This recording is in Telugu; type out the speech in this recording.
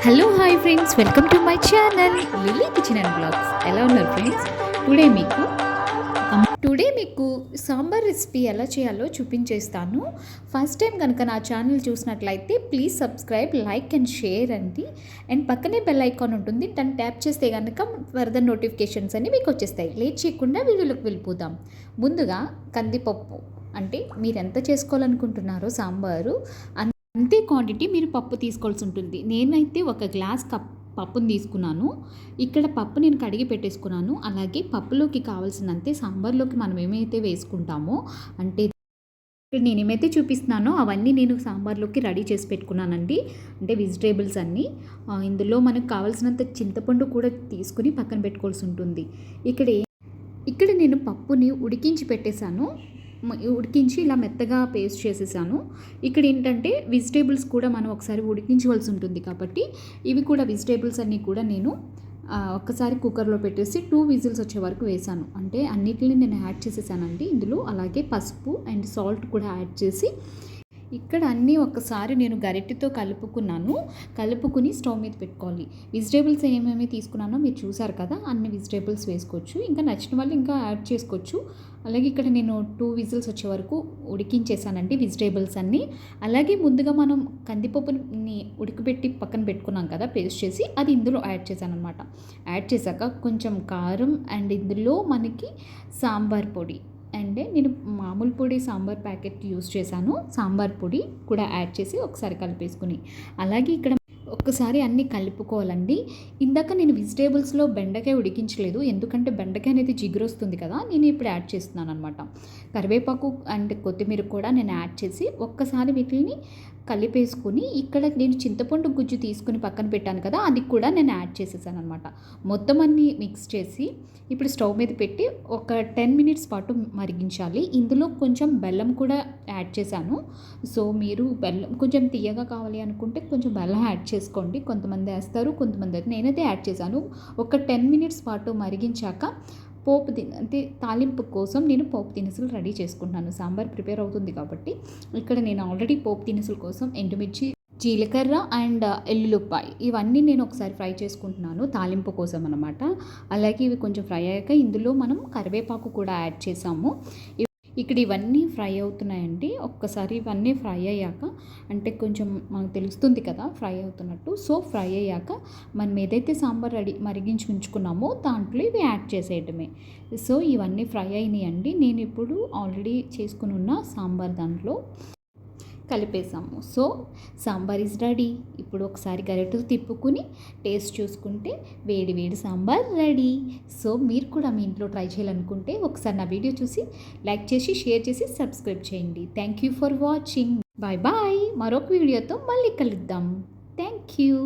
Hello hi friends, welcome to my channel Lilly kitchen and blogs. ఎలా ఉన్నారు ఫ్రెండ్స్? టుడే మీకు సాంబార్ రెసిపీ ఎలా చేయాలో చూపించేస్తాను. ఫస్ట్ టైం కనుక నా ఛానల్ చూసినట్లయితే please subscribe, like and share అండి. అండ్ పక్కనే బెల్ ఐకాన్ ఉంటుంది, దాన్ని ట్యాప్ చేస్తే కనుక ఫర్దర్ నోటిఫికేషన్స్ అన్నీ మీకు వచ్చేస్తాయి. లేట్ చేయకుండా వీడియోలోకి వెళ్ళిపోదాం. ముందుగా కందిపప్పు, అంటే మీరు ఎంత చేసుకోవాలనుకుంటున్నారో సాంబారు అంతే క్వాంటిటీ మీరు పప్పు తీసుకోవాల్సి ఉంటుంది. నేనైతే ఒక గ్లాస్ పప్పుని తీసుకున్నాను. ఇక్కడ పప్పు నేను కడిగి పెట్టేసుకున్నాను. అలాగే పప్పులోకి కావాల్సినంతే సాంబార్లోకి మనం ఏమైతే వేసుకుంటామో, అంటే నేనేమైతే చూపిస్తున్నానో అవన్నీ నేను సాంబార్లోకి రెడీ చేసి పెట్టుకున్నానండి. అంటే వెజిటేబుల్స్ అన్నీ. ఇందులో మనకు కావాల్సినంత చింతపండు కూడా తీసుకుని పక్కన పెట్టుకోవాల్సి ఉంటుంది. ఇక్కడ నేను పప్పుని ఉడికించి పెట్టేశాను. ఉడికించి ఇలా మెత్తగా పేస్ట్ చేసేసాను. ఇక్కడ ఏంటంటే వెజిటేబుల్స్ కూడా మనం ఒకసారి ఉడికించవలసి ఉంటుంది కాబట్టి ఇవి కూడా వెజిటేబుల్స్ అన్నీ కూడా నేను ఒక్కసారి కుక్కర్లో పెట్టేసి 2 విజిల్స్ వచ్చే వరకు వేసాను. అంటే అన్నిటిని నేను యాడ్ చేసేసానండి ఇందులో. అలాగే పసుపు అండ్ సాల్ట్ కూడా యాడ్ చేసి ఇక్కడ అన్నీ ఒక్కసారి నేను గరిటెతో కలుపుకుని స్టవ్ మీద పెట్టుకోవాలి. వెజిటేబుల్స్ ఏమేమి తీసుకున్నానో మీరు చూసారు కదా, అన్ని వెజిటేబుల్స్ వేసుకోవచ్చు. ఇంకా నచ్చిన వాళ్ళు ఇంకా యాడ్ చేసుకోవచ్చు. అలాగే ఇక్కడ నేను 2 విజిల్స్ వచ్చే వరకు ఉడికించేసానండి వెజిటేబుల్స్ అన్నీ. అలాగే ముందుగా మనం కందిపప్పుని ఉడకబెట్టి పక్కన పెట్టుకున్నాం కదా పేస్ట్ చేసి, అది ఇందులో యాడ్ చేశాను అనమాట. యాడ్ చేశాక కొంచెం కారం అండ్ ఇందులో మనకి సాంబార్ పొడి, అంటే నేను మామూలు పొడి సాంబార్ ప్యాకెట్ యూస్ చేశాను. సాంబార్ పొడి కూడా యాడ్ చేసి ఒకసారి కలిపేసుకుని, అలాగే ఇక్కడ ఒక్కసారి అన్నీ కలుపుకోవాలండి. ఇందాక నేను వెజిటేబుల్స్లో బెండకాయ ఉడికించలేదు, ఎందుకంటే బెండకాయ అనేది జిగురు వస్తుంది కదా, నేను ఇప్పుడు యాడ్ చేస్తున్నాను అనమాట. కరివేపాకు అండ్ కొత్తిమీర కూడా నేను యాడ్ చేసి ఒక్కసారి వీటిని కలిపేసుకుని, ఇక్కడ నేను చింతపండు గుజ్జు తీసుకుని పక్కన పెట్టాను కదా, అది కూడా నేను యాడ్ చేసేసాను అనమాట. మొత్తం అన్నీ మిక్స్ చేసి ఇప్పుడు స్టవ్ మీద పెట్టి ఒక 10 మినిట్స్ పాటు మరిగించాలి. ఇందులో కొంచెం బెల్లం కూడా యాడ్ చేశాను. సో మీరు బెల్లం కొంచెం తీయగా కావాలి అనుకుంటే కొంచెం బెల్లం యాడ్ చేసుకోండి. కొంతమంది వేస్తారు, కొంతమంది అయితే, నేనైతే యాడ్ చేశాను. ఒక 10 మినిట్స్ పాటు మరిగించాక అంటే తాలింపు కోసం నేను పోపు దినుసులు రెడీ చేసుకుంటున్నాను. సాంబార్ ప్రిపేర్ అవుతుంది కాబట్టి ఇక్కడ నేను ఆల్రెడీ పోపు దినుసుల కోసం ఎండుమిర్చి, జీలకర్ర అండ్ ఎల్లుల్లిపాయ ఇవన్నీ నేను ఒకసారి ఫ్రై చేసుకుంటున్నాను తాలింపు కోసం అనమాట. అలాగే ఇవి కొంచెం ఫ్రై అయ్యాక ఇందులో మనం కరివేపాకు కూడా యాడ్ చేసాము. ఇక్కడ ఇవన్నీ ఫ్రై అవుతున్నాయండి. ఒక్కసారి ఇవన్నీ ఫ్రై అయ్యాక, అంటే కొంచెం మనకు తెలుస్తుంది కదా ఫ్రై అవుతున్నట్టు. సో ఫ్రై అయ్యాక మనం ఏదైతే సాంబార్ మరిగించి ఉంచుకున్నామో దాంట్లో ఇవి యాడ్ చేసేయటమే. సో ఇవన్నీ ఫ్రై అయినాయండి. నేను ఇప్పుడు ఆల్రెడీ చేసుకుని ఉన్న సాంబార్ దాంట్లో కలిపేసాము. So sambar is ready. ఇప్పుడు ఒకసారి గరిటెతో తిప్పుకుని టేస్ట్ చూసుకుంటే వేడి వేడి సాంబార్ రెడీ. సో మీరు కూడా మీ ఇంట్లో ట్రై చేయాలనుకుంటే ఒకసారి నా వీడియో చూసి లైక్ చేసి, షేర్ చేసి, సబ్స్క్రైబ్ చేయండి. Thank you for watching. Bye bye. మరొక వీడియోతో మళ్ళీ కలుద్దాం. Thank you.